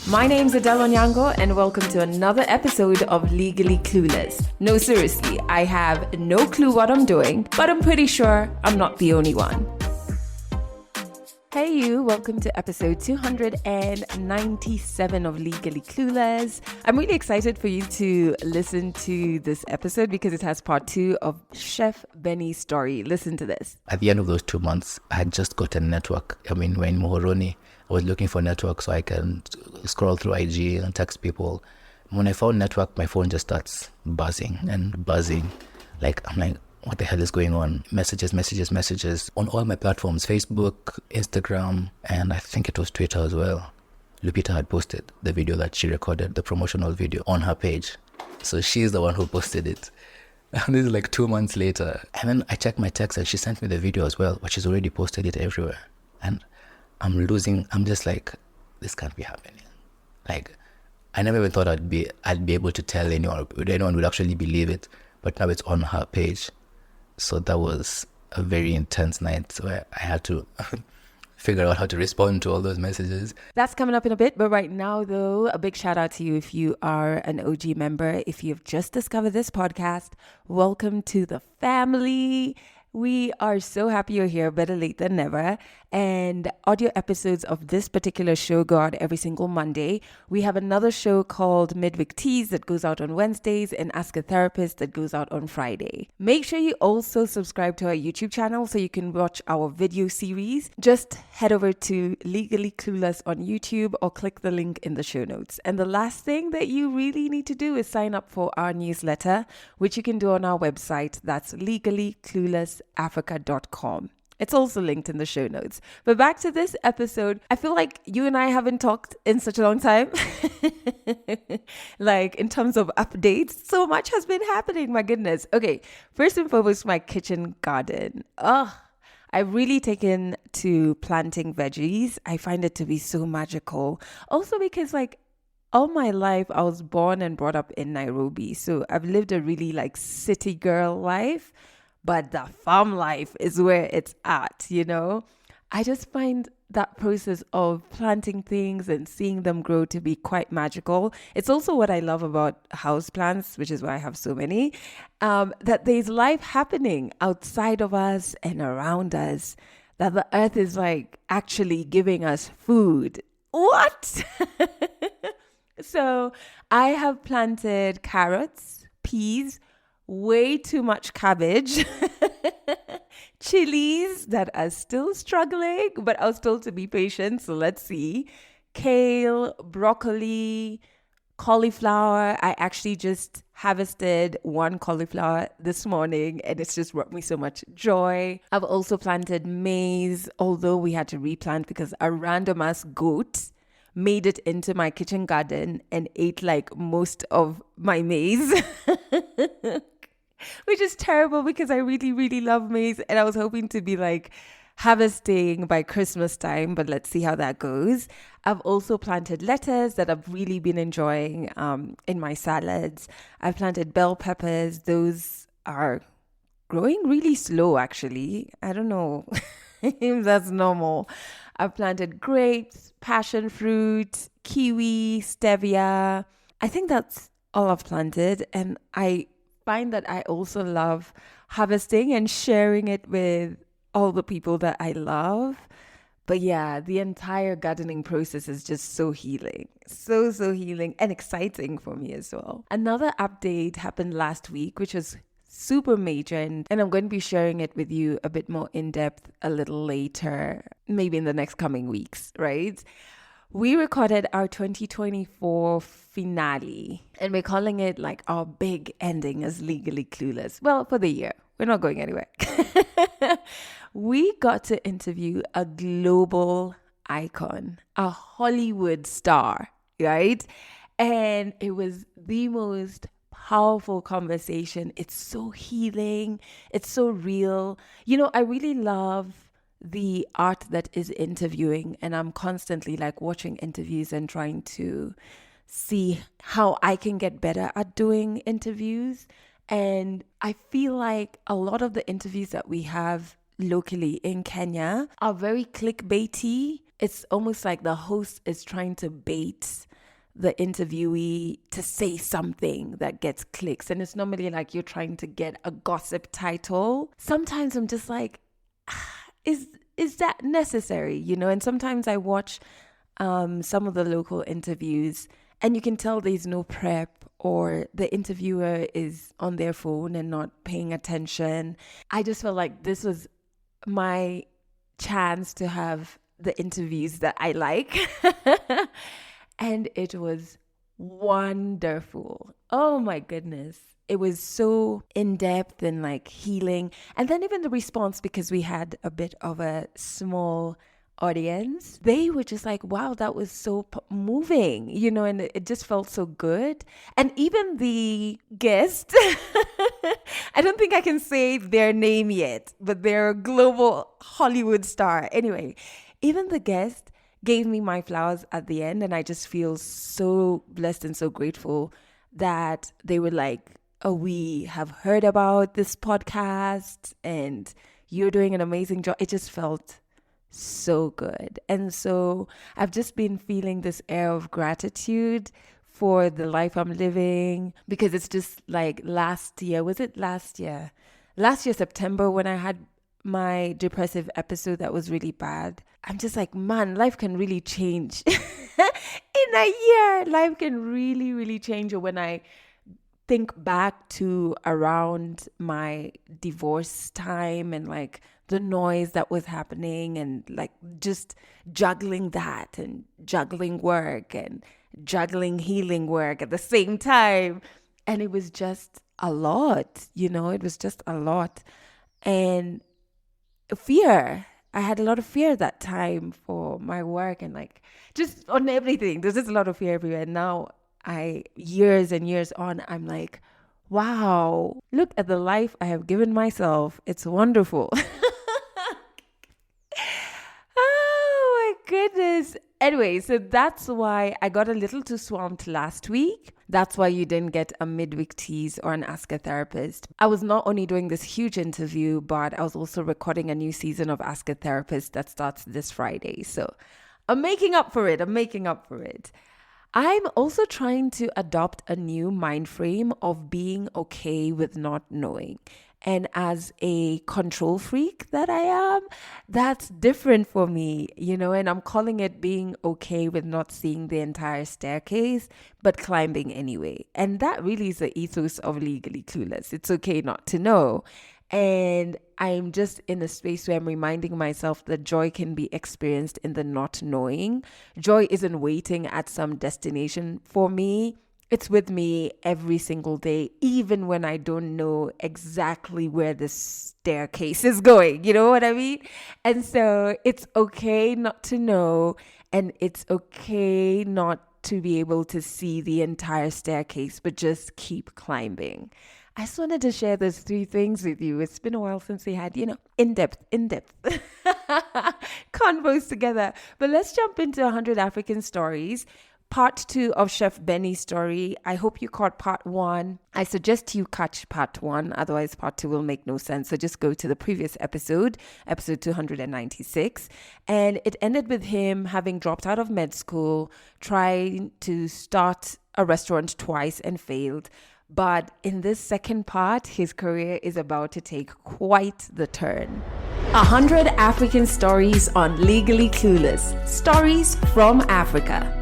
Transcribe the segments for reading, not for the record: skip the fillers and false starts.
My name's Adele Nyong'o, and welcome to another episode of Legally Clueless. No, seriously, I have no clue what I'm doing, but I'm pretty sure I'm not the only one. Hey you, welcome to episode 297 of Legally Clueless. I'm really excited for you to listen to this episode because it has part 2 of Chef Beni's story. Listen to this. At the end of those 2 months, I had just got a network. We're in Muhoroni. I was looking for network so I can scroll through IG and text people. When I found network, my phone just starts buzzing. I'm like, what the hell is going on? Messages on all my platforms, Facebook, Instagram, and I think it was Twitter as well. Lupita had posted the video that she recorded, the promotional video, on her page. So she's the one who posted it. And this is like 2 months later. And then I checked my text and she sent me the video as well, but she's already posted it everywhere. And I'm just like, this can't be happening. Like, I never even thought I'd be able to tell anyone would actually believe it. But now it's on her page. So that was a very intense night where I had to figure out how to respond to all those messages. That's coming up in a bit, but right now though, a big shout out to you if you are an OG member. If you've just discovered this podcast, welcome to the family. We are so happy you're here, better late than never. And audio episodes of this particular show go out every single Monday. We have another show called Midweek Teas that goes out on Wednesdays and Ask a Therapist that goes out on Friday. Make sure you also subscribe to our YouTube channel so you can watch our video series. Just head over to Legally Clueless on YouTube or click the link in the show notes. And the last thing that you really need to do is sign up for our newsletter, which you can do on our website. That's legallycluelessafrica.com. It's also linked in the show notes. But back to this episode, I feel like you and I haven't talked in such a long time. Like in terms of updates, so much has been happening. My goodness. Okay, first and foremost, my kitchen garden. I've really taken to planting veggies. I find it to be so magical. Also because all my life, I was born and brought up in Nairobi. So I've lived a really city girl life. But the farm life is where it's at, you know? I just find that process of planting things and seeing them grow to be quite magical. It's also what I love about houseplants, which is why I have so many, that there's life happening outside of us and around us, that the earth is actually giving us food. What? So I have planted carrots, peas, way too much cabbage, chilies that are still struggling, but I was told to be patient, so let's see. Kale, broccoli, cauliflower. I actually just harvested one cauliflower this morning and it's just brought me so much joy. I've also planted maize, although we had to replant because a random ass goat made it into my kitchen garden and ate most of my maize. Which is terrible because I really, really love maize and I was hoping to be harvesting by Christmas time, but let's see how that goes. I've also planted lettuce that I've really been enjoying in my salads. I've planted bell peppers. Those are growing really slow, actually. I don't know if that's normal. I've planted grapes, passion fruit, kiwi, stevia. I think that's all I've planted, and I find that I also love harvesting and sharing it with all the people that I love. But yeah, the entire gardening process is just so healing. So healing and exciting for me as well. Another update happened last week, which was super major, and I'm going to be sharing it with you a bit more in depth a little later, maybe in the next coming weeks, right? We recorded our 2024 finale and we're calling it our big ending as Legally Clueless. Well, for the year. We're not going anywhere. We got to interview a global icon, a Hollywood star, right? And it was the most powerful conversation. It's so healing. It's so real. You know, I really love the art that is interviewing, and I'm constantly watching interviews and trying to see how I can get better at doing interviews. And I feel like a lot of the interviews that we have locally in Kenya are very clickbaity. It's almost like the host is trying to bait the interviewee to say something that gets clicks. And it's normally like you're trying to get a gossip title. Sometimes I'm just like, is that necessary? You know, and sometimes I watch some of the local interviews and you can tell there's no prep, or the interviewer is on their phone and not paying attention. I just felt like this was my chance to have the interviews that I like. And it was wonderful. Oh my goodness. It was so in-depth and like healing. And then even the response, because we had a bit of a small audience, they were just like, wow, that was so moving, you know, and it just felt so good. And even the guest, I don't think I can say their name yet, but they're a global Hollywood star. Anyway, even the guest gave me my flowers at the end, and I just feel so blessed and so grateful that they were like, oh, we have heard about this podcast and you're doing an amazing job. It just felt so good. And so I've just been feeling this air of gratitude for the life I'm living, because it's just like last year, September, when I had my depressive episode that was really bad. I'm just like, man, life can really change. In a year, life can really, really change. Or when I think back to around my divorce time and like the noise that was happening, and like just juggling that and juggling work and juggling healing work at the same time. And it was just a lot, you know, it was just a lot. And fear. I had a lot of fear that time for my work and like just on everything. There's just a lot of fear everywhere. Now years and years on, I'm like, wow, look at the life I have given myself. It's wonderful. Oh my goodness. Anyway, so that's why I got a little too swamped last week. That's why you didn't get a midweek tease or an Ask a Therapist. I was not only doing this huge interview, but I was also recording a new season of Ask a Therapist that starts this Friday. So I'm making up for it. I'm also trying to adopt a new mind frame of being okay with not knowing. And as a control freak that I am, that's different for me, you know, and I'm calling it being okay with not seeing the entire staircase, but climbing anyway. And that really is the ethos of Legally Clueless. It's okay not to know. And I'm just in a space where I'm reminding myself that joy can be experienced in the not knowing. Joy isn't waiting at some destination for me. It's with me every single day, even when I don't know exactly where the staircase is going. You know what I mean? And so it's okay not to know, and it's okay not to be able to see the entire staircase, but just keep climbing. I just wanted to share those 3 things with you. It's been a while since we had, you know, in-depth convos together. But let's jump into 100 African stories. Part 2 of Chef Beni's story. I hope you caught part 1. I suggest you catch part 1, otherwise part 2 will make no sense. So just go to the previous episode 296. And it ended with him having dropped out of med school, trying to start a restaurant twice and failed. But in this second part, his career is about to take quite the turn. 100 African stories on Legally Clueless. Stories from Africa.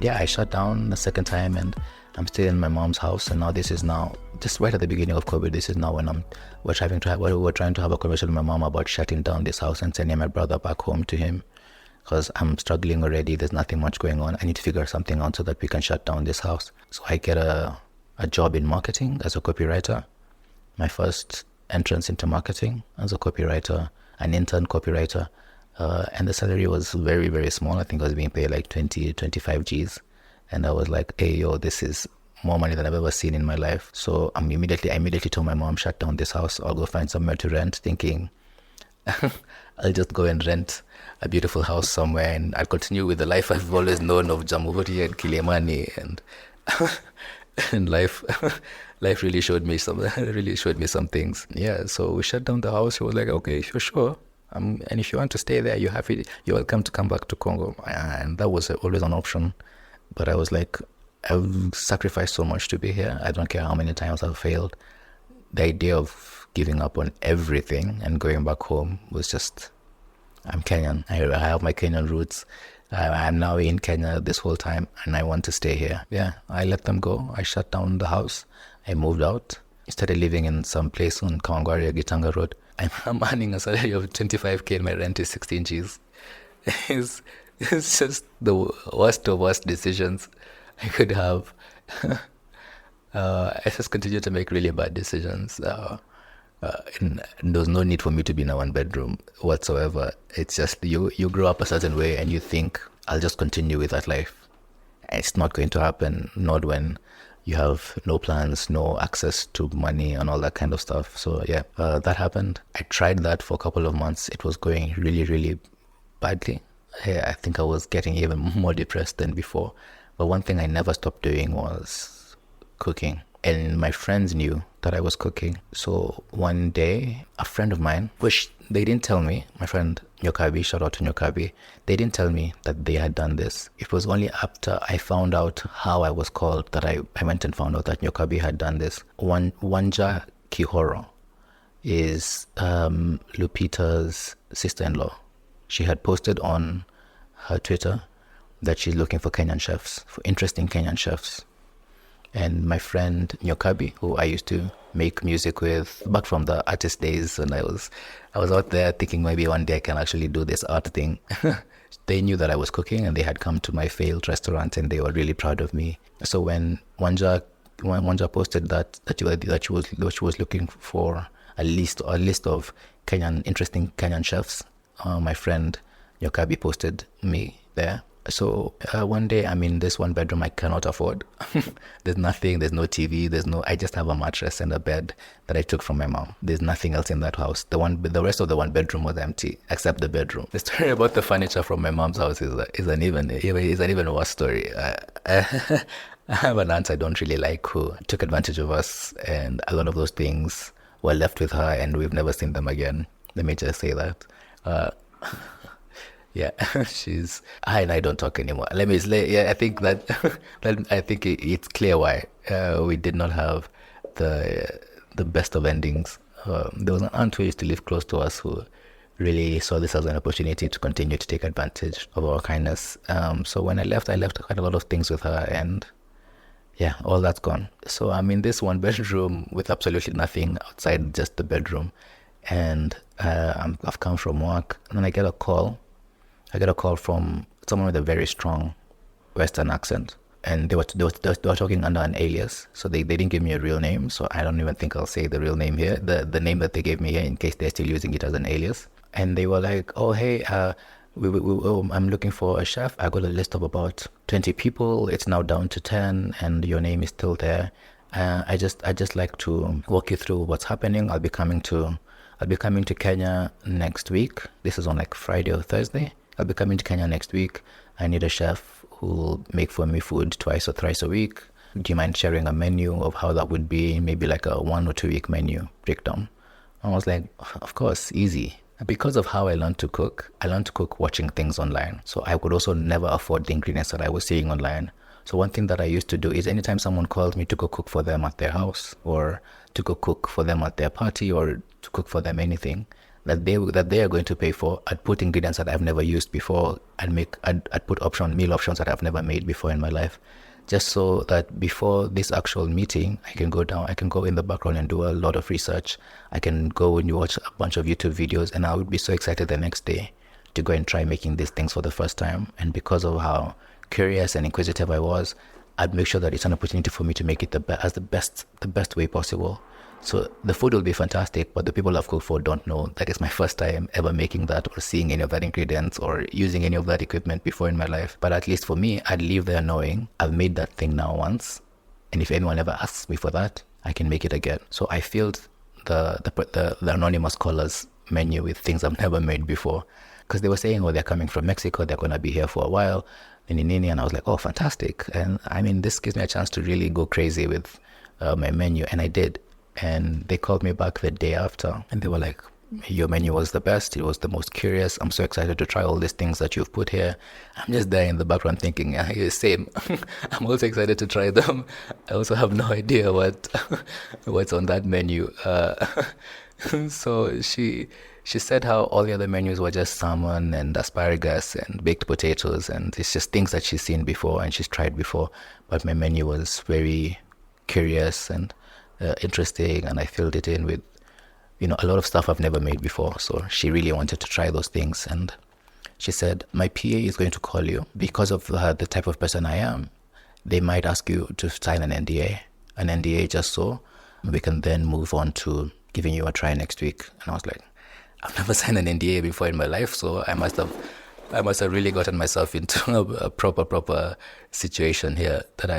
Yeah, I shut down the second time and I'm still in my mom's house. And now this is now just right at the beginning of COVID. This is now when we're trying to have a conversation with my mom about shutting down this house and sending my brother back home to him, because I'm struggling already. There's nothing much going on. I need to figure something out so that we can shut down this house. So I get a job in marketing as a copywriter. My first entrance into marketing as a copywriter, an intern copywriter. And the salary was very, very small. I think I was being paid like 20, 25 G's. And I was like, hey, yo, this is more money than I've ever seen in my life. So I immediately told my mom, shut down this house. I'll go find somewhere to rent, thinking I'll just go and rent a beautiful house somewhere and I'll continue with the life I've always known of Jamhuri and Kilimani. And life really showed me some things. Yeah, so we shut down the house. He was like, okay, sure. And if you want to stay there, you're welcome to come back to Congo. And that was always an option. But I was like, I've sacrificed so much to be here. I don't care how many times I've failed. The idea of giving up on everything and going back home was just, I'm Kenyan. I have my Kenyan roots. I'm now in Kenya this whole time and I want to stay here. Yeah, I let them go. I shut down the house. I moved out. I started living in some place on Kawangware, Gitanga Road. I'm earning a salary of 25k and my rent is 16 Gs. It's just the worst of worst decisions I could have. I just continue to make really bad decisions. And there was no need for me to be in a one bedroom whatsoever. It's just you grow up a certain way and you think, I'll just continue with that life. It's not going to happen, not when you have no plans, no access to money and all that kind of stuff. So yeah, that happened. I tried that for a couple of months. It was going really, really badly. I think I was getting even more depressed than before. But one thing I never stopped doing was cooking. And my friends knew that I was cooking. So one day, a friend of mine, which they didn't tell me, my friend Nyokabi, shout out to Nyokabi, they didn't tell me that they had done this. It was only after I found out how I was called that I went and found out that Nyokabi had done this. Wanja Kihoro is Lupita's sister-in-law. She had posted on her Twitter that she's looking for Kenyan chefs, for interesting Kenyan chefs. And my friend Nyokabi, who I used to make music with back from the artist days, and I was out there thinking maybe one day I can actually do this art thing. They knew that I was cooking and they had come to my failed restaurant and they were really proud of me. So when Wanja posted that she was looking for a list of interesting Kenyan chefs, my friend Nyokabi posted me there. So one day I'm in this one bedroom I cannot afford. There's nothing, there's no TV, I just have a mattress and a bed that I took from my mom. There's nothing else in that house. The rest of the one bedroom was empty except the bedroom. The story about the furniture from my mom's house is an even worse story. I have an aunt I don't really like who took advantage of us, and a lot of those things were left with her and we've never seen them again. Let me just say that. Yeah, I don't talk anymore. I think I think it's clear why we did not have the best of endings. There was an aunt who used to live close to us who really saw this as an opportunity to continue to take advantage of our kindness. So when I left quite a lot of things with her, and yeah, all that's gone. So I'm in this one bedroom with absolutely nothing outside just the bedroom, and I've come from work, and then I get a call from someone with a very strong Western accent, and they were talking under an alias. So they didn't give me a real name, so I don't even think I'll say the real name here, the name that they gave me here, in case they're still using it as an alias. And they were like, oh hey, I'm looking for a chef. I got a list of about 20 people. It's now down to 10, and your name is still there. I just like to walk you through what's happening. I'll be coming to Kenya next week. This is on like Friday or Thursday. I'll be coming to Kenya next week. I need a chef who will make for me food twice or thrice a week. Do you mind sharing a menu of how that would be? Maybe like a 1 or 2 week menu breakdown. I was like, of course, easy. Because of how I learned to cook watching things online. So I could also never afford the ingredients that I was seeing online. So one thing that I used to do is anytime someone called me to go cook for them at their house, or to go cook for them at their party, or to cook for them anything that they are going to pay for, I'd put ingredients that I've never used before. I'd put meal options that I've never made before in my life, just so that before this actual meeting, I can go in the background and do a lot of research. I can go and watch a bunch of YouTube videos, and I would be so excited the next day to go and try making these things for the first time. And because of how curious and inquisitive I was, I'd make sure that it's an opportunity for me to make it the best way possible. So the food will be fantastic, but the people I've cooked for don't know that it's my first time ever making that, or seeing any of that ingredients, or using any of that equipment before in my life. But at least for me, I'd leave there knowing I've made that thing now once, and if anyone ever asks me for that, I can make it again. So I filled the anonymous callers menu with things I've never made before, because they were saying, oh, they're coming from Mexico, they're going to be here for a while, and I was like, oh, fantastic. And I mean, this gives me a chance to really go crazy with my menu, and I did. And they called me back the day after, and they were like, your menu was the best. It was the most curious. I'm so excited to try all these things that you've put here. I'm just there in the background thinking, yeah, same. I'm also excited to try them. I also have no idea what's on that menu. So she said how all the other menus were just salmon and asparagus and baked potatoes, and it's just things that she's seen before and she's tried before. But my menu was very curious and interesting, and I filled it in with a lot of stuff I've never made before. So she really wanted to try those things, and she said, my PA is going to call you because of the type of person I am. They might ask you to sign an NDA just so we can then move on to giving you a try next week. And I was like, I've never signed an NDA before in my life, so I must have really gotten myself into a proper situation here that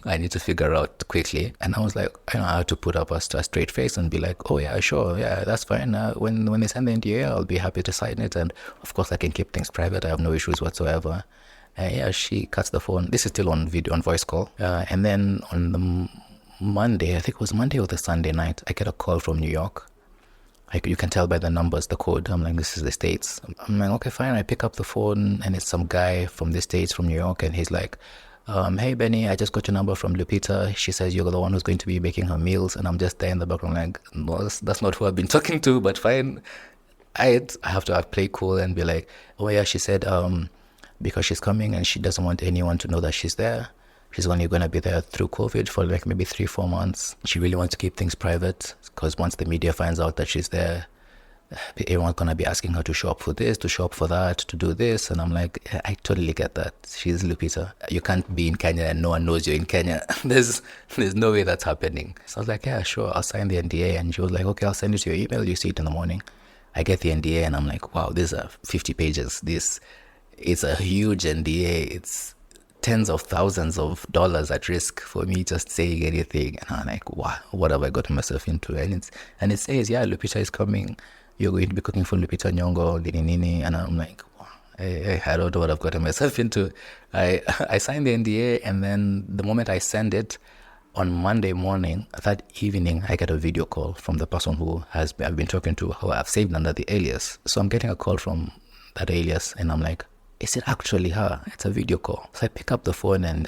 I need to figure out quickly. And I was like, I had to put up a straight face and be like, oh yeah, sure, yeah, that's fine. When they send the NDA, I'll be happy to sign it, and of course I can keep things private. I have no issues whatsoever. Yeah, she cuts the phone. This is still on video, on voice call. And then on the Monday, I think it was Monday or the Sunday night, I get a call from New York. You can tell by the numbers, the code. I'm like, this is the States. I'm like, okay, fine. I pick up the phone, and it's some guy from the States, from New York, and he's like, hey, Beni, I just got your number from Lupita. She says you're the one who's going to be making her meals. And I'm just there in the background like, no, that's not who I've been talking to, but fine. I have to play cool and be like, oh yeah, she said because she's coming and she doesn't want anyone to know that she's there. She's only going to be there through COVID for like maybe 3-4 months. She really wants to keep things private because once the media finds out that she's there, everyone's going to be asking her to show up for this, to show up for that, to do this. And I'm like, I totally get that. She's Lupita. You can't be in Kenya and no one knows you're in Kenya. There's no way that's happening. So I was like, yeah, sure, I'll sign the NDA. And she was like, okay, I'll send it to your email. You see it in the morning. I get the NDA and I'm like, wow, these are 50 pages. It's a huge NDA. It's tens of thousands of dollars at risk for me just saying anything. And I'm like, wow, what have I gotten myself into? And it says, yeah, Lupita is coming. You're going to be cooking for Lupita Nyong'o, Nini. And I'm like, wow, I don't know what I've gotten myself into. I signed the NDA, and then the moment I send it, on Monday morning, that evening, I get a video call from the person who I've been talking to, who I've saved under the alias. So I'm getting a call from that alias, and I'm like, is it actually her? It's a video call. So I pick up the phone, and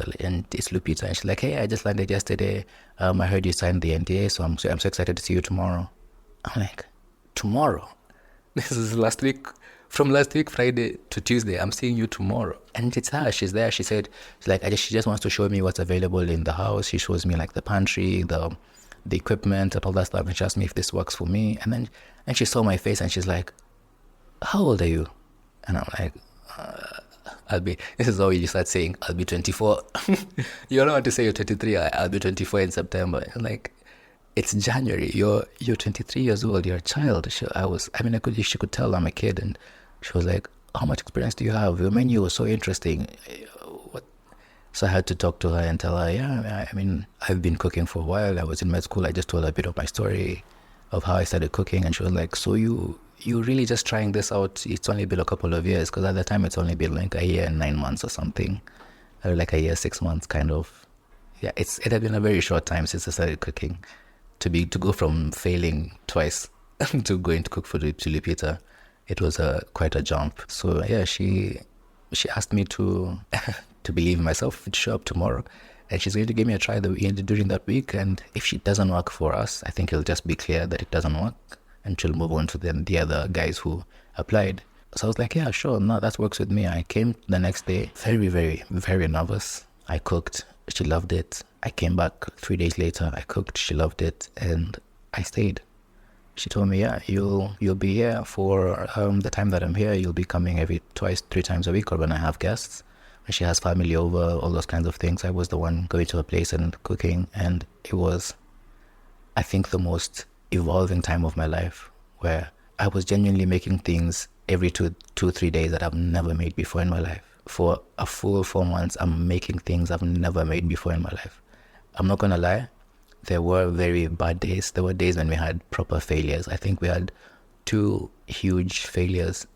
it's Lupita, and she's like, hey, I just landed yesterday. I heard you signed the NDA, so I'm so excited to see you tomorrow. I'm like, tomorrow? This is last week. From last week, Friday to Tuesday, I'm seeing you tomorrow. And it's her. She's there. She said, she just wants to show me what's available in the house. She shows me like the pantry, the equipment and all that stuff. And she asked me if this works for me. And she saw my face and she's like, how old are you? And I'm like, this is how you start saying, I'll be 24. You don't want to say you're 23. I'll be 24 in September. Like, it's January. You're 23 years old. You're a child. She could tell I'm a kid. And she was like, how much experience do you have? Your menu was so interesting. What? So I had to talk to her and tell her, yeah, I've been cooking for a while. I was in med school. I just told her a bit of my story of how I started cooking. And she was like, so you really just trying this out? It's only been a couple of years, because at the time it's only been like a year and 9 months or something, or like a year 6 months kind of. Yeah, it had been a very short time since I started cooking. To go from failing twice to going to cook for Lupita, it was quite a jump. So yeah, she asked me to believe in myself, to show up tomorrow, and she's going to give me a try during that week. And if she doesn't work for us, I think it'll just be clear that it doesn't work, and she'll move on to the other guys who applied. So I was like, yeah, sure, no, that works with me. I came the next day, very, very, very nervous. I cooked. She loved it. I came back 3 days later. I cooked. She loved it, and I stayed. She told me, yeah, you'll be here for the time that I'm here. You'll be coming every 2-3 times a week, or when I have guests, when she has family over, all those kinds of things. I was the one going to her place and cooking, and it was, I think, the most evolving time of my life, where I was genuinely making things every 2-3 days that I've never made before in my life. For a full 4 months, I'm making things I've never made before in my life. I'm not going to lie, there were very bad days. There were days when we had proper failures. I think we had 2 huge failures.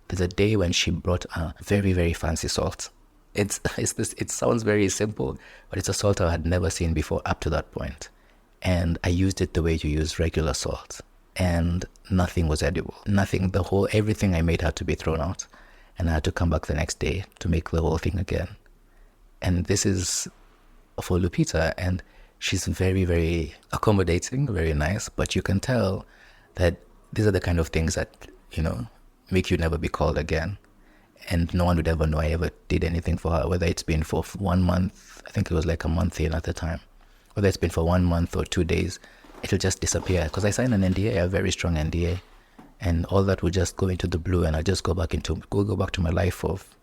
There's a day when she brought a very, very fancy salt. It sounds very simple, but it's a salt I had never seen before up to that point. And I used it the way you use regular salt. and nothing was edible. Nothing. Everything I made had to be thrown out, and I had to come back the next day to make the whole thing again. And this is for Lupita, and she's very, very accommodating, very nice, but you can tell that these are the kind of things that, make you never be called again. And no one would ever know I ever did anything for her, whether it's been for 1 month, I think it was like a month in at the time, whether it's been for 1 month or 2 days, it'll just disappear. Because I signed an NDA, a very strong NDA, and all that would just go into the blue, and I just go back to my life of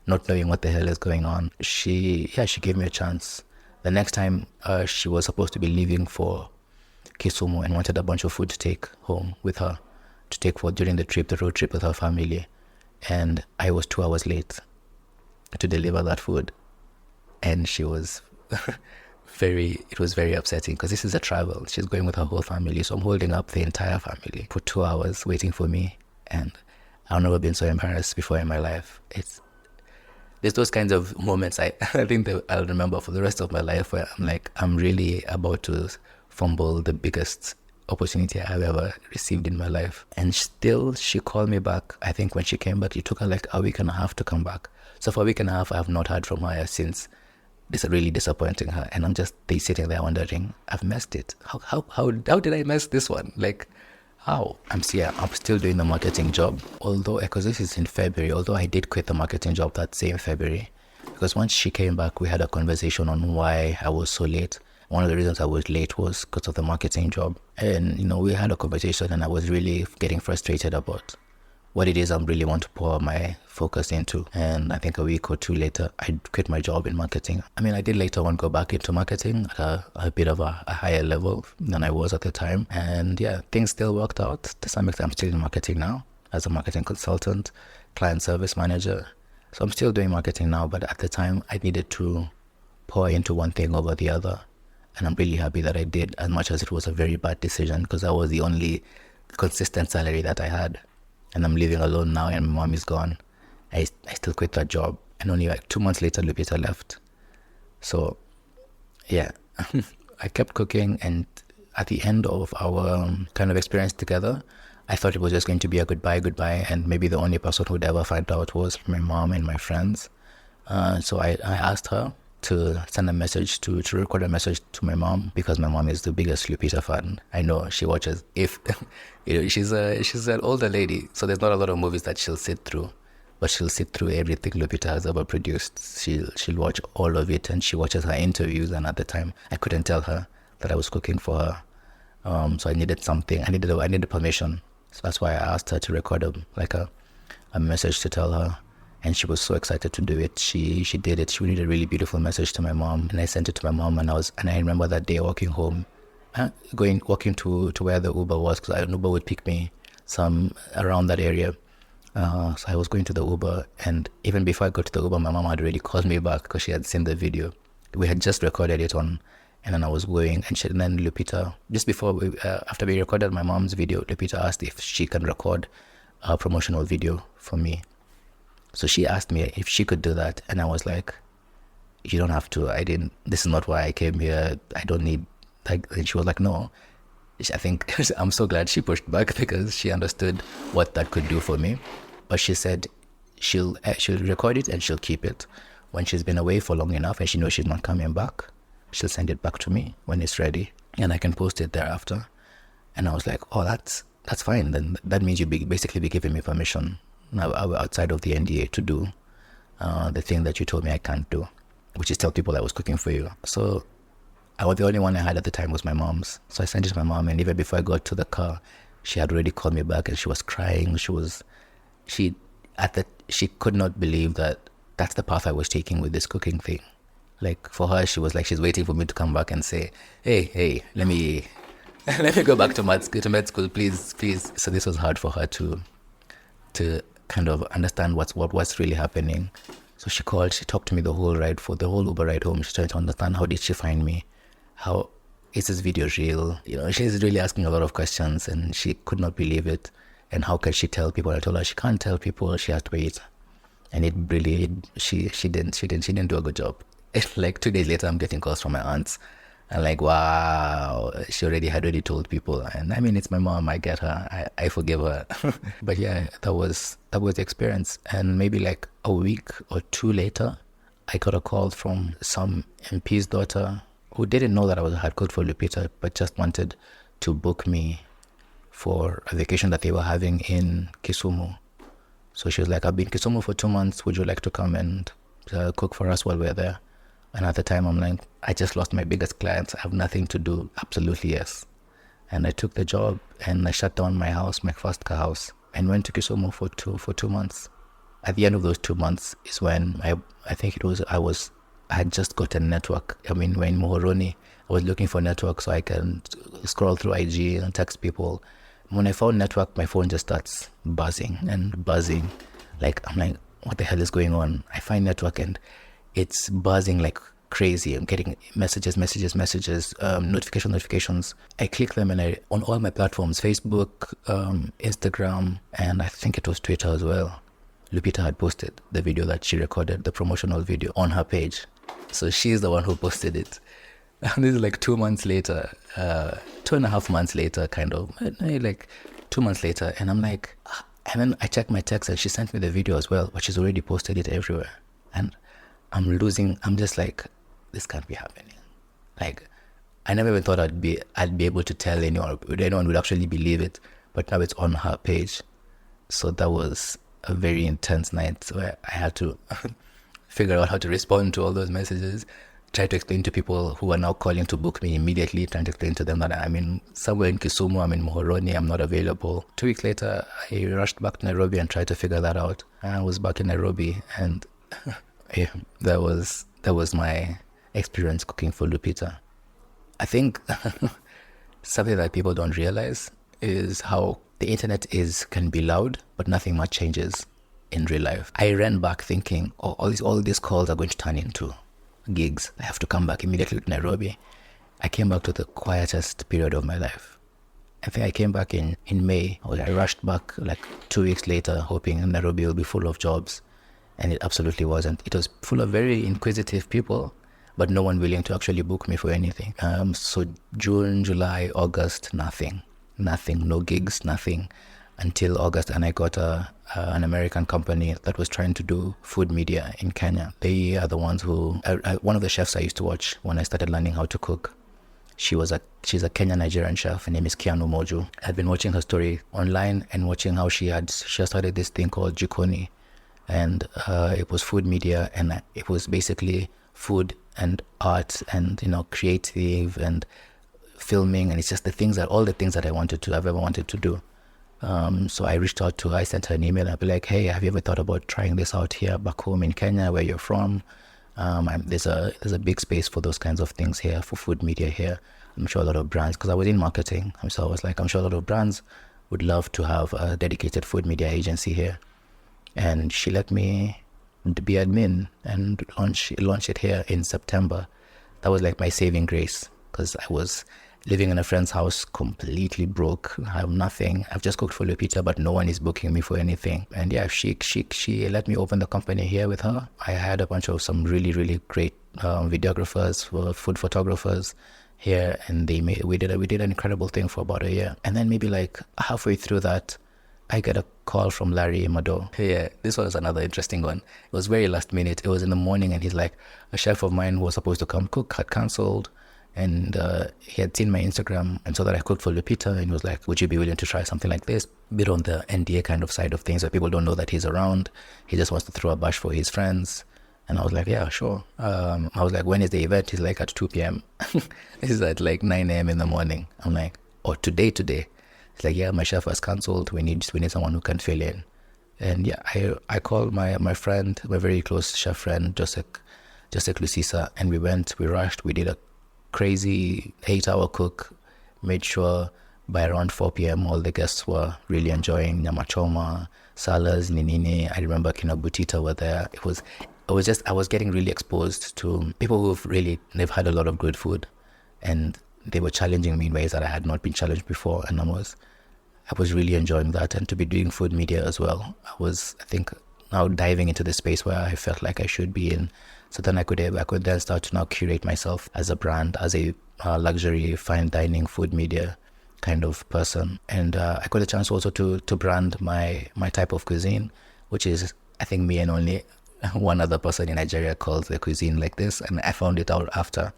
not knowing what the hell is going on. She gave me a chance. The next time she was supposed to be leaving for Kisumu and wanted a bunch of food to take home with her, to take for during the road trip with her family. And I was 2 hours late to deliver that food. And she was it was very upsetting because this is a travel. She's going with her whole family. So I'm holding up the entire family for 2 hours waiting for me. And I've never been so embarrassed before in my life. There's those kinds of moments I think that I'll remember for the rest of my life where I'm like, I'm really about to fumble the biggest opportunity I've ever received in my life. And still, she called me back. I think when she came back, it took her like a week and a half to come back. So for a week and a half, I have not heard from her since. This is really disappointing her. And I'm just sitting there wondering, I've messed it. How did I mess this one? Like, how? I'm still doing the marketing job. Because this is in February, although I did quit the marketing job that same February. Because once she came back, we had a conversation on why I was so late. One of the reasons I was late was because of the marketing job. And, we had a conversation, and I was really getting frustrated about what it is I really want to pour my focus into. And I think a week or two later, I quit my job in marketing. I did later on go back into marketing at a bit of a higher level than I was at the time. And yeah, things still worked out. To some extent, I'm still in marketing now as a marketing consultant, client service manager. So I'm still doing marketing now, but at the time, I needed to pour into one thing over the other. And I'm really happy that I did, as much as it was a very bad decision, because that was the only consistent salary that I had. And I'm living alone now, and my mom is gone. I still quit that job. And only like 2 months later, Lupita left. So, yeah, I kept cooking. And at the end of our kind of experience together, I thought it was just going to be a goodbye. And maybe the only person who would ever find out was my mom and my friends. So I asked her to send a message, to record a message to my mom, because my mom is the biggest Lupita fan. I know she watches. She's an older lady, so there's not a lot of movies that she'll sit through, but she'll sit through everything Lupita has ever produced. She'll watch all of it, and she watches her interviews. And at the time, I couldn't tell her that I was cooking for her, so I needed something. I needed permission. So that's why I asked her to record a message to tell her. And she was so excited to do it. She did it. She made a really beautiful message to my mom, and I sent it to my mom. And I remember that day walking home, walking to where the Uber was, because an Uber would pick me around that area. So I was going to the Uber, and even before I got to the Uber, my mom had already called me back because she had seen the video. We had just recorded it and then I was going, and then Lupita, just before after we recorded my mom's video, Lupita asked if she can record a promotional video for me. So she asked me if she could do that, and I was like, you don't have to. This is not why I came here. I don't need, and she was like, no. I think I'm so glad she pushed back, because she understood what that could do for me. But she said she'll record it and she'll keep it. When she's been away for long enough and she knows she's not coming back, she'll send it back to me when it's ready, and I can post it thereafter. And I was like, oh, that's fine. Then that means you basically be giving me permission outside of the NDA to do the thing that you told me I can't do, which is tell people I was cooking for you. So the only one I had at the time was my mom's. So I sent it to my mom, and even before I got to the car, she had already called me back, and she was crying. She could not believe that that's the path I was taking with this cooking thing. Like, for her, she was like, she's waiting for me to come back and say, hey, let me go back to med school, please. So this was hard for her to kind of understand what's really happening. So she called, she talked to me the whole Uber ride home. She tried to understand, how did she find me? How is this video real? She's really asking a lot of questions, and she could not believe it. And how can she tell people? I told her she can't tell people, she has to wait. And she didn't do a good job. Like 2 days later, I'm getting calls from my aunts And like, wow, she already told people. And I mean, it's my mom. I get her. I forgive her. But yeah, that was the experience. And maybe like a week or two later, I got a call from some MP's daughter who didn't know that I had cooked for Lupita, but just wanted to book me for a vacation that they were having in Kisumu. So she was like, I've been in Kisumu for 2 months. Would you like to come and cook for us while we're there? And at the time, I'm like, I just lost my biggest client. I have nothing to do. Absolutely, yes. And I took the job and I shut down my house, my first car house, and went to Kisumu for 2 months. At the end of those 2 months is when I think it was, I had just got a network. I mean, we're in Muhoroni. I was looking for network so I can scroll through IG and text people. When I found network, my phone just starts buzzing and buzzing. Like, I'm like, what the hell is going on? I find network and it's buzzing like crazy. I'm getting messages, notifications. I click them and on all my platforms, Facebook, Instagram, and I think it was Twitter as well. Lupita had posted the video that she recorded, the promotional video, on her page. So she's the one who posted it. And this is like 2 months later, 2.5 months later, kind of, like 2 months later. And I'm like, and then I check my text and she sent me the video as well, but she's already posted it everywhere. And I'm just like, this can't be happening. Like, I never even thought I'd be able to tell anyone would actually believe it, but now it's on her page. So that was a very intense night where I had to figure out how to respond to all those messages, try to explain to people who are now calling to book me immediately, trying to explain to them that I'm in somewhere in Kisumu, I'm in Muhoroni, I'm not available. 2 weeks later, I rushed back to Nairobi and tried to figure that out. I was back in Nairobi and yeah, that was my experience cooking for Lupita. I think something that people don't realize is how the internet can be loud, but nothing much changes in real life. I ran back thinking, oh, all these calls are going to turn into gigs. I have to come back immediately to Nairobi. I came back to the quietest period of my life. I think I came back in May, or I rushed back like 2 weeks later, hoping Nairobi will be full of jobs. And it absolutely wasn't. It was full of very inquisitive people, but no one willing to actually book me for anything. So June, July, August, nothing, no gigs, nothing, until August. And I got an American company that was trying to do food media in Kenya. They are the ones who, one of the chefs I used to watch when I started learning how to cook, she's a Kenyan-Nigerian chef. Her name is Kianu Moju. I'd been watching her story online and watching how she started this thing called Jikoni. And it was food media, and it was basically food and art and, creative and filming. And it's just all the things that I've ever wanted to do. So I reached out to her, I sent her an email, and I'd be like, hey, have you ever thought about trying this out here back home in Kenya, where you're from? There's a big space for those kinds of things here, for food media here. I'm sure a lot of brands, because I was in marketing, so I was like, I'm sure a lot of brands would love to have a dedicated food media agency here. And she let me be admin and launch it here in September. That was like my saving grace, because I was living in a friend's house, completely broke. I have nothing. I've just cooked for Lupita, but no one is booking me for anything. And yeah, she let me open the company here with her. I had a bunch of some really, really great videographers, food photographers here, and we did an incredible thing for about a year. And then maybe like halfway through that, I get a call from Larry Mado. Yeah, this was another interesting one. It was very last minute. It was in the morning, and he's like, a chef of mine who was supposed to come cook had cancelled, and he had seen my Instagram and saw that I cooked for Lupita, and he was like, would you be willing to try something like this? Bit on the NDA kind of side of things, where people don't know that he's around. He just wants to throw a bash for his friends. And I was like, yeah, sure. I was like, when is the event? He's like, at 2 p.m. This is at like 9 a.m. in the morning. I'm like, oh, today. It's like, yeah, my chef has cancelled. We need someone who can fill in. And yeah, I called my friend, my very close chef friend, Josek Lusisa, and we rushed. We did a crazy 8-hour cook, made sure by around 4 p.m. all the guests were really enjoying nyama choma, salas, ninini. I remember Kina Butita were there. I was getting really exposed to people they've had a lot of good food, and they were challenging me in ways that I had not been challenged before, and I was really enjoying that. And to be doing food media as well, I think now diving into the space where I felt like I should be in. So then I could then start to now curate myself as a brand, as a luxury, fine dining, food media kind of person. And I got a chance also to brand my type of cuisine, which is, I think, me and only one other person in Nigeria calls the cuisine like this. And I found it out after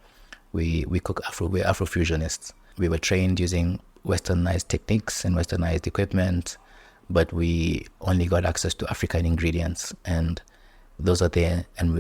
we cook Afro. We're Afrofusionists. We were trained using westernized techniques and westernized equipment, but we only got access to African ingredients, and those are there. And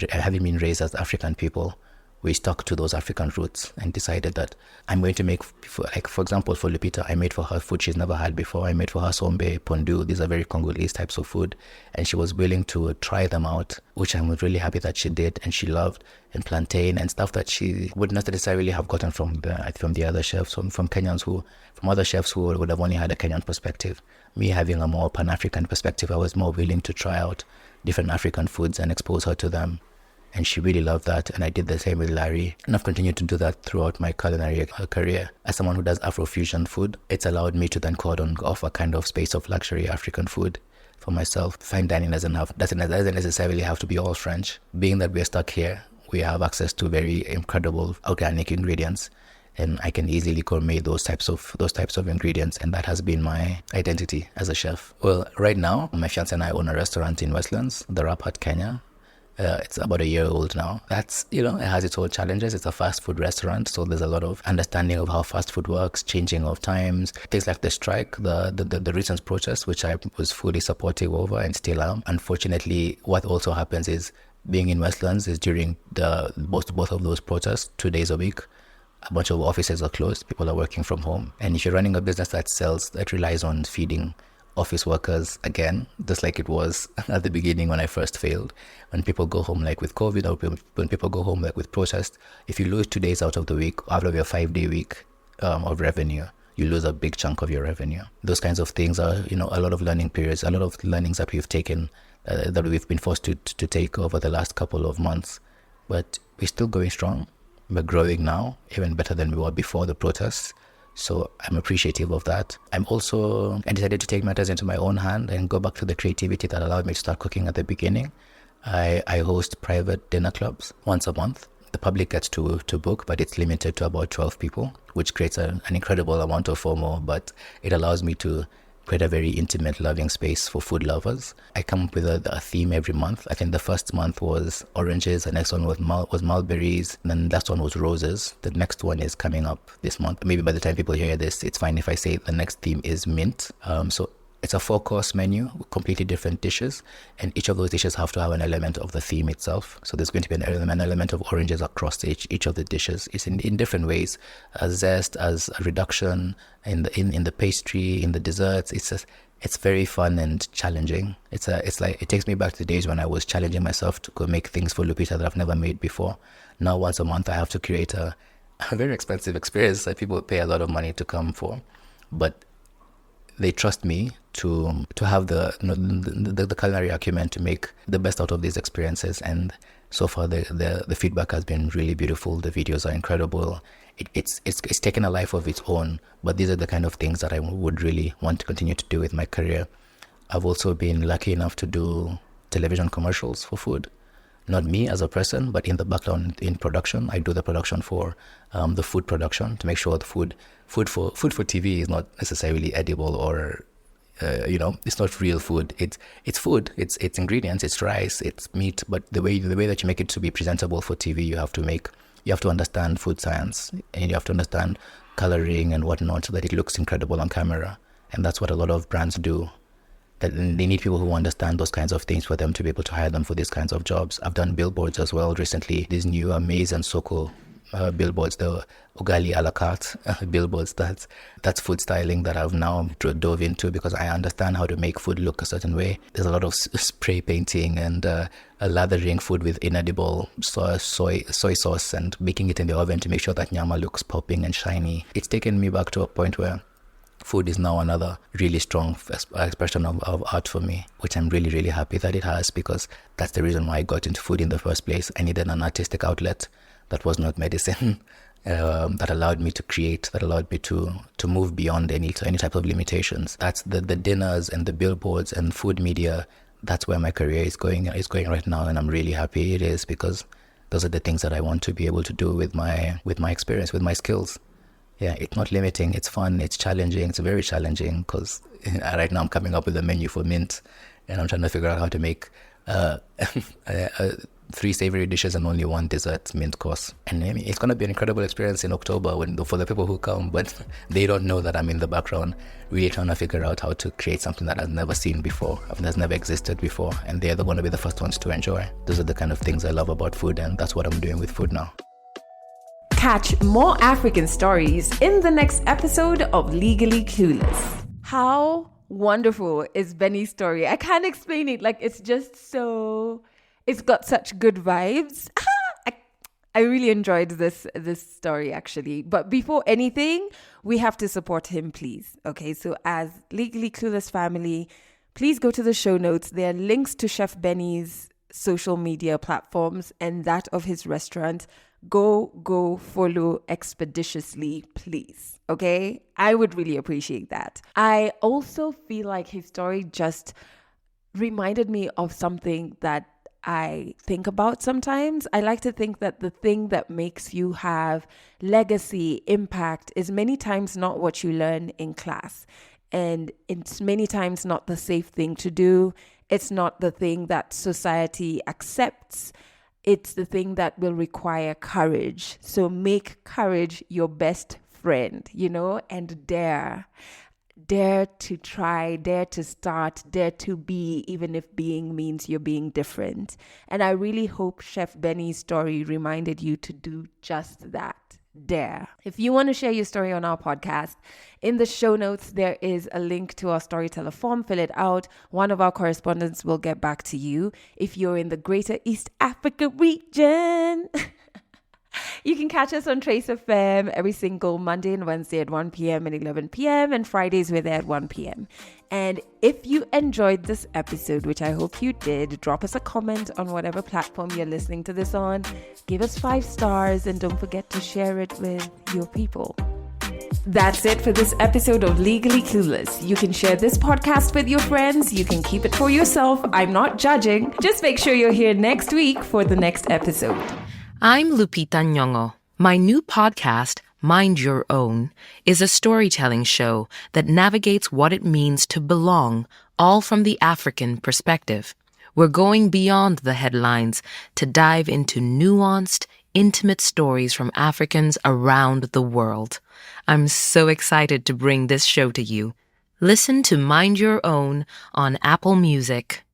having been raised as African people, we stuck to those African roots and decided that I'm going to make, for example, for Lupita, I made for her food she's never had before. I made for her sombe, pondu. These are very Congolese types of food. And she was willing to try them out, which I'm really happy that she did and she loved. And plantain and stuff that she would not necessarily have gotten from the other chefs, from Kenyans from other chefs who would have only had a Kenyan perspective. Me having a more Pan-African perspective, I was more willing to try out different African foods and expose her to them. And she really loved that. And I did the same with Larry. And I've continued to do that throughout my culinary career. As someone who does Afrofusion food, it's allowed me to then offer a kind of space of luxury African food for myself. Fine dining doesn't necessarily have to be all French. Being that we're stuck here, we have access to very incredible organic ingredients. And I can easily gourmet those types of ingredients. And that has been my identity as a chef. Well, right now, my fiance and I own a restaurant in Westlands, the Rap Hut, Kenya. It's about a year old now. That's, it has its own challenges. It's a fast food restaurant, so there's a lot of understanding of how fast food works, changing of times, things like the strike, the recent protest, which I was fully supportive over and still am. Unfortunately, what also happens is, being in Westlands is during both of those protests, 2 days a week, a bunch of offices are closed, people are working from home. And if you're running a business that relies on feeding office workers, again, just like it was at the beginning when I first failed, when people go home like with COVID, or when people go home like with protest, if you lose 2 days out of the week, out of your 5-day week of revenue, you lose a big chunk of your revenue. Those kinds of things are, a lot of learning periods, a lot of learnings that we've taken, that we've been forced to take over the last couple of months. But we're still going strong. We're growing now, even better than we were before the protests. So I'm appreciative of that. I decided to take matters into my own hand and go back to the creativity that allowed me to start cooking at the beginning. I host private dinner clubs once a month. The public gets to book, but it's limited to about 12 people, which creates an incredible amount of FOMO, but it allows me to create a very intimate, loving space for food lovers. I come up with a theme every month. I think the first month was oranges, the next one was mulberries, and then the last one was roses. The next one is coming up this month. Maybe by the time people hear this, it's fine if I say the next theme is mint. So it's a 4-course menu with completely different dishes, and each of those dishes have to have an element of the theme itself. So there's going to be an element of oranges across each of the dishes. It's in different ways, as zest, as a reduction in the pastry, in the desserts. It's very fun and challenging. It's like, it takes me back to the days when I was challenging myself to go make things for Lupita that I've never made before. Now once a month I have to create a very expensive experience that people pay a lot of money to come for, but they trust me to have the culinary acumen to make the best out of these experiences. And so far the feedback has been really beautiful. The videos are incredible. It's taken a life of its own, but these are the kind of things that I would really want to continue to do with my career. I've also been lucky enough to do television commercials for food. Not me as a person, but in the background in production. I do the production for the food production to make sure the food for TV is not necessarily edible, or it's not real food. It's food. It's ingredients. It's rice. It's meat. But the way that you make it to be presentable for TV, you have to understand food science, and you have to understand coloring and whatnot, so that it looks incredible on camera. And that's what a lot of brands do. That they need people who understand those kinds of things for them to be able to hire them for these kinds of jobs. I've done billboards as well recently. These new Maize and Soko billboards, the Ugali a la carte billboards. That's food styling that I've now dove into, because I understand how to make food look a certain way. There's a lot of spray painting and lathering food with inedible soy sauce and baking it in the oven to make sure that nyama looks popping and shiny. It's taken me back to a point where food is now another really strong expression of art for me, which I'm really, really happy that it has, because that's the reason why I got into food in the first place. I needed an artistic outlet that was not medicine, that allowed me to create, that allowed me to move beyond any type of limitations. That's the dinners and the billboards and food media. That's where my career is going right now, and I'm really happy it is, because those are the things that I want to be able to do with my experience, with my skills. Yeah, it's not limiting. It's fun. It's challenging. It's very challenging because right now I'm coming up with a menu for Mint, and I'm trying to figure out how to make 3 savory dishes and only 1 dessert Mint course. And I mean, it's going to be an incredible experience in October for the people who come, but they don't know that I'm in the background really trying to figure out how to create something that I've never seen before, that's never existed before, and they're going to be the first ones to enjoy. Those are the kind of things I love about food, and that's what I'm doing with food now. Catch more African stories in the next episode of Legally Clueless. How wonderful is Beni's story? I can't explain it. Like, it's just so... It's got such good vibes. I really enjoyed this story, actually. But before anything, we have to support him, please. Okay, so as Legally Clueless family, please go to the show notes. There are links to Chef Beni's social media platforms and that of his restaurant. Go follow expeditiously, please. Okay, I would really appreciate that. I also feel like his story just reminded me of something that I think about sometimes. I like to think that the thing that makes you have legacy, impact, is many times not what you learn in class. And it's many times not the safe thing to do. It's not the thing that society accepts. It's the thing that will require courage. So make courage your best friend, and dare. Dare to try, dare to start, dare to be, even if being means you're being different. And I really hope Chef Beni's story reminded you to do just that. Dare. If you want to share your story on our podcast, in the show notes, there is a link to our storyteller form. Fill it out. One of our correspondents will get back to you. If you're in the greater East Africa region, you can catch us on Trace FM every single Monday and Wednesday at 1 p.m. and 11 p.m. and Fridays we're there at 1 p.m. And if you enjoyed this episode, which I hope you did, drop us a comment on whatever platform you're listening to this on. Give us 5 stars and don't forget to share it with your people. That's it for this episode of Legally Clueless. You can share this podcast with your friends. You can keep it for yourself. I'm not judging. Just make sure you're here next week for the next episode. I'm Lupita Nyong'o. My new podcast, Mind Your Own, is a storytelling show that navigates what it means to belong, all from the African perspective. We're going beyond the headlines to dive into nuanced, intimate stories from Africans around the world. I'm so excited to bring this show to you. Listen to Mind Your Own on Apple Music.